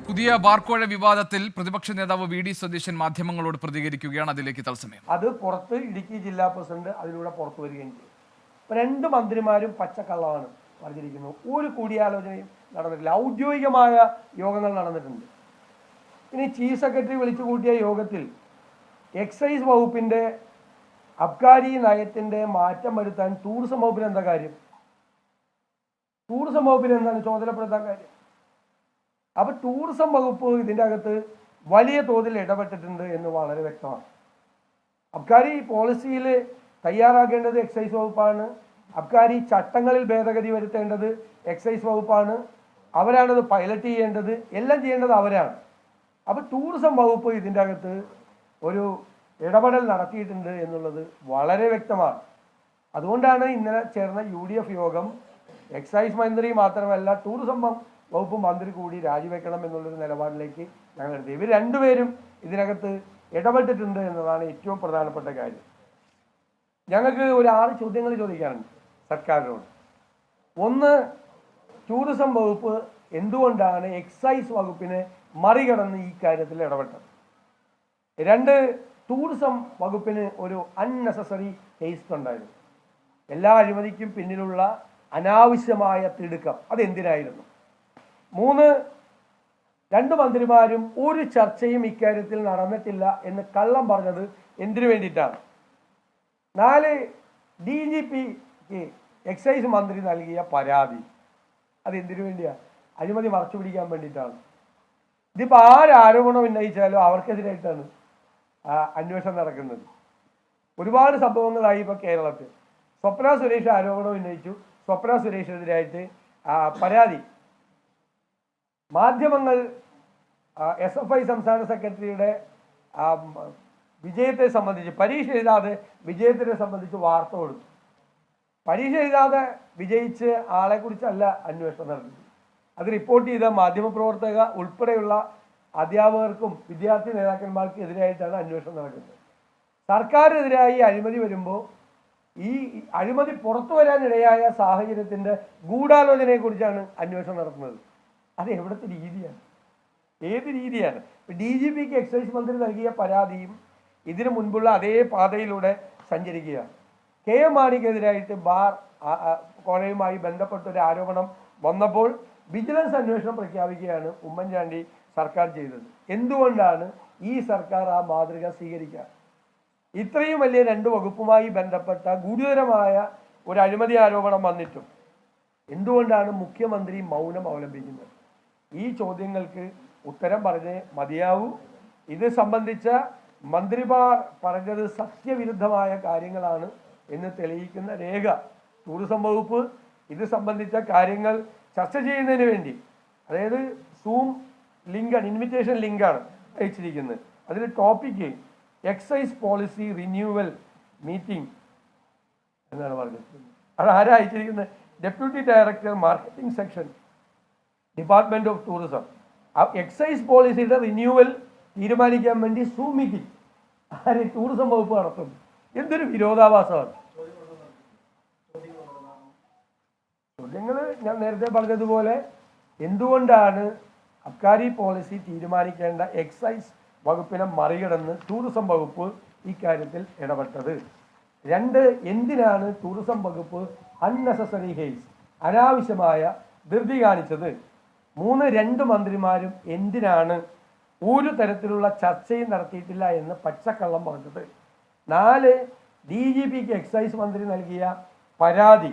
പുതിയ ബാർക്കോഴ വിവാദത്തിൽ പ്രതിപക്ഷ നേതാവ് വി ഡി സതീശൻ മാധ്യമങ്ങളോട് പ്രതികരിക്കുകയാണ്. അതിലേക്ക് തത്സമയം. അത് പുറത്ത് ഇടുക്കി ജില്ലാ പ്രസിഡന്റ് അതിലൂടെ പുറത്തു വരികയും ചെയ്തു. രണ്ട് മന്ത്രിമാരും പച്ചക്കള്ളമാണ് പറഞ്ഞിരിക്കുന്നത്. ഒരു കൂടിയാലോചനയും നടന്നിട്ടില്ല. ഔദ്യോഗികമായ യോഗങ്ങൾ നടന്നിട്ടുണ്ട്. ഇനി ചീഫ് സെക്രട്ടറി വിളിച്ചു കൂട്ടിയ യോഗത്തിൽ എക്സൈസ് വകുപ്പിന്റെ അബ്കാരി നയത്തിന്റെ മാറ്റം വരുത്താൻ ടൂറിസം വകുപ്പിന് എന്താ കാര്യം? ടൂറിസം വകുപ്പിന് എന്താണ് ചുമതലപ്പെടുത്താൻ കാര്യം? അപ്പൊ ടൂറിസം വകുപ്പ് ഇതിൻ്റെ അകത്ത് വലിയ തോതിൽ ഇടപെട്ടിട്ടുണ്ട് എന്ന് വളരെ വ്യക്തമാണ്. അബ്കാരി പോളിസിയിൽ തയ്യാറാക്കേണ്ടത് എക്സൈസ് വകുപ്പാണ്. അബ്കാരി ചട്ടങ്ങളിൽ ഭേദഗതി വരുത്തേണ്ടത് എക്സൈസ് വകുപ്പാണ്. അവരാണത് പൈലറ്റ് ചെയ്യേണ്ടത്, എല്ലാം ചെയ്യേണ്ടത് അവരാണ്. അപ്പോൾ ടൂറിസം വകുപ്പ് ഇതിൻ്റെ അകത്ത് ഒരു ഇടപെടൽ നടത്തിയിട്ടുണ്ട് എന്നുള്ളത് വളരെ വ്യക്തമാണ്. അതുകൊണ്ടാണ് ഇന്നലെ ചേർന്ന UDF യോഗം എക്സൈസ് മന്ത്രി മാത്രമല്ല ടൂറിസം വകുപ്പ് മന്ത്രി കൂടി രാജിവെക്കണം എന്നുള്ളൊരു നിലപാടിലേക്ക് ഞങ്ങൾ എടുത്തത്. ഇവർ രണ്ടുപേരും ഇതിനകത്ത് ഇടപെട്ടിട്ടുണ്ട് എന്നതാണ് ഏറ്റവും പ്രധാനപ്പെട്ട കാര്യം. ഞങ്ങൾക്ക് ഒരു 6 ചോദ്യങ്ങൾ ചോദിക്കാനുണ്ട് സർക്കാരിനോട്. ഒന്ന്, ടൂറിസം വകുപ്പ് എന്തുകൊണ്ടാണ് എക്സൈസ് വകുപ്പിനെ മറികടന്ന് ഈ കാര്യത്തിൽ ഇടപെട്ടത്? 2, ടൂറിസം വകുപ്പിന് ഒരു അൺനെസസറി ഹേസ്റ്റ് ഉണ്ടായിരുന്നു. എല്ലാ അഴിമതിക്കും പിന്നിലുള്ള അനാവശ്യമായ തിടുക്കം അതെന്തിനായിരുന്നു? 3, 2 മന്ത്രിമാരും ഒരു ചർച്ചയും ഇക്കാര്യത്തിൽ നടന്നിട്ടില്ല എന്ന് കള്ളം പറഞ്ഞത് എന്തിനു വേണ്ടിയിട്ടാണ്? 4, DGPക്ക് എക്സൈസ് മന്ത്രി നൽകിയ പരാതി അതെന്തിനു വേണ്ടിയാണ്? അഴിമതി മറച്ചു പിടിക്കാൻ വേണ്ടിയിട്ടാണ്. ഇതിപ്പോൾ ആരോപണം ഉന്നയിച്ചാലും അവർക്കെതിരായിട്ടാണ് അന്വേഷണം നടക്കുന്നത്. ഒരുപാട് സംഭവങ്ങളായി ഇപ്പോൾ കേരളത്തിൽ. സ്വപ്ന സുരേഷ് ആരോപണം ഉന്നയിച്ചു. സ്വപ്ന സുരേഷിനെതിരായിട്ട് പരാതി. മാധ്യമങ്ങൾ SFI സംസ്ഥാന സെക്രട്ടറിയുടെ വിജയത്തെ സംബന്ധിച്ച്, പരീക്ഷ എഴുതാതെ വിജയത്തിനെ സംബന്ധിച്ച് വാർത്ത കൊടുത്തു. പരീക്ഷ എഴുതാതെ വിജയിച്ച് ആളെക്കുറിച്ചല്ല അന്വേഷണം നടത്തി. അത് റിപ്പോർട്ട് ചെയ്ത മാധ്യമപ്രവർത്തക ഉൾപ്പെടെയുള്ള അധ്യാപകർക്കും വിദ്യാർത്ഥി നേതാക്കന്മാർക്കും എതിരായിട്ടാണ് അന്വേഷണം നടക്കുന്നത്. സർക്കാരിനെതിരായി അഴിമതി വരുമ്പോൾ ഈ അഴിമതി പുറത്തു വരാനിടയായ സാഹചര്യത്തിൻ്റെ ഗൂഢാലോചനയെക്കുറിച്ചാണ് അന്വേഷണം നടത്തുന്നത്. അത് എവിടുത്തെ രീതിയാണ്? ഏത് രീതിയാണ്? DGPക്ക് എക്സൈസ് മന്ത്രി നൽകിയ പരാതിയും ഇതിനു മുൻപുള്ള അതേ പാതയിലൂടെ സഞ്ചരിക്കുകയാണ്. KM മാണിക്കെതിരായിട്ട് ബാർ കോഴയുമായി ബന്ധപ്പെട്ട ഒരു ആരോപണം വന്നപ്പോൾ വിജിലൻസ് അന്വേഷണം പ്രഖ്യാപിക്കുകയാണ് ഉമ്മൻചാണ്ടി സർക്കാർ ചെയ്തത്. എന്തുകൊണ്ടാണ് ഈ സർക്കാർ ആ മാതൃക സ്വീകരിക്കുക? ഇത്രയും വലിയ 2 വകുപ്പുമായി ബന്ധപ്പെട്ട ഗുരുതരമായ ഒരു അഴിമതി ആരോപണം വന്നിട്ടും എന്തുകൊണ്ടാണ് മുഖ്യമന്ത്രി മൗനം അവലംബിക്കുന്നത്? ഈ ചോദ്യങ്ങൾക്ക് ഉത്തരം പറഞ്ഞേ മതിയാവൂ. ഇത് സംബന്ധിച്ച മന്ത്രിമാർ പറഞ്ഞത് സത്യവിരുദ്ധമായ കാര്യങ്ങളാണ് എന്ന് തെളിയിക്കുന്ന രേഖ ടൂറിസം വകുപ്പ് ഇത് സംബന്ധിച്ച കാര്യങ്ങൾ ചർച്ച ചെയ്യുന്നതിന് വേണ്ടി, അതായത് സൂം ലിങ്കാണ്, ഇൻവിറ്റേഷൻ ലിങ്കാണ് അയച്ചിരിക്കുന്നത്. അതിൽ topic excise policy renewal meeting എന്നാണ് പറഞ്ഞിരിക്കുന്നത്. അത് ആരാ അയച്ചിരിക്കുന്നത്? Deputy director marketing section, department of tourism. Excise പോളിസിയുടെ റിന്യൂവൽ തീരുമാനിക്കാൻ വേണ്ടി സൂം മീറ്റിംഗ് ആര് ടൂറിസം വകുപ്പ് നടത്തുന്നു? എന്തൊരു വിരോധാഭാസമാണ്. ചോദ്യങ്ങൾ ഞാൻ നേരത്തെ പറഞ്ഞതുപോലെ, എന്തുകൊണ്ടാണ് അബ്കാരി പോളിസി തീരുമാനിക്കേണ്ട എക്സൈസ് വകുപ്പിനെ മറികടന്ന് ടൂറിസം വകുപ്പ് ഇക്കാര്യത്തിൽ ഇടപെട്ടത്? 2, എന്തിനാണ് ടൂറിസം വകുപ്പ് അൺനെസസറി ഹേസ് അനാവശ്യമായ ധൃതി കാണിച്ചത്? 3, 2 മന്ത്രിമാരും എന്തിനാണ് ഒരു തരത്തിലുള്ള ചർച്ചയും നടത്തിയിട്ടില്ല എന്ന് പച്ചക്കള്ളം പറഞ്ഞത്? 4, DGPക്ക് എക്സൈസ് മന്ത്രി നൽകിയ പരാതി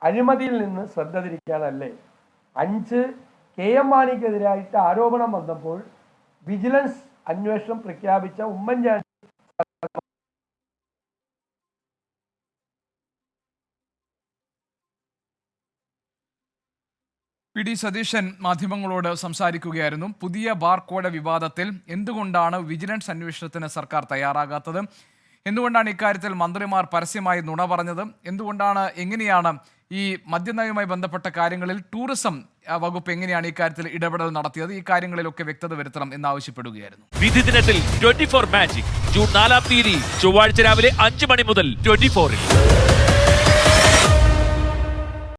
അഴിമതിയിൽ നിന്ന് ശ്രദ്ധ തിരിക്കാനല്ലേ? 5, KM മാണിക്കെതിരായിട്ട് ആരോപണം വന്നപ്പോൾ വിജിലൻസ് അന്വേഷണം പ്രഖ്യാപിച്ച ഉമ്മൻചാണ്ടി വി ഡി സതീശൻ മാധ്യമങ്ങളോട് സംസാരിക്കുകയായിരുന്നു. പുതിയ ബാർക്കോഴ വിവാദത്തിൽ എന്തുകൊണ്ടാണ് വിജിലൻസ് അന്വേഷണത്തിന് സർക്കാർ തയ്യാറാകാത്തത്? എന്തുകൊണ്ടാണ് ഇക്കാര്യത്തിൽ മന്ത്രിമാർ പരസ്യമായി നുണ പറഞ്ഞത്? എങ്ങനെയാണ് ഈ മദ്യനയവുമായി ബന്ധപ്പെട്ട കാര്യങ്ങളിൽ ടൂറിസം വകുപ്പ് എങ്ങനെയാണ് ഇക്കാര്യത്തിൽ ഇടപെടൽ നടത്തിയത്? ഈ കാര്യങ്ങളിലൊക്കെ വ്യക്തത വരുത്തണം എന്നാവശ്യപ്പെടുകയായിരുന്നു. വിധി ദിനത്തിൽ 24 മാജിക് ജൂൺ 4 ചൊവ്വാഴ്ച രാവിലെ 5 മണി മുതൽ 24-ൽ.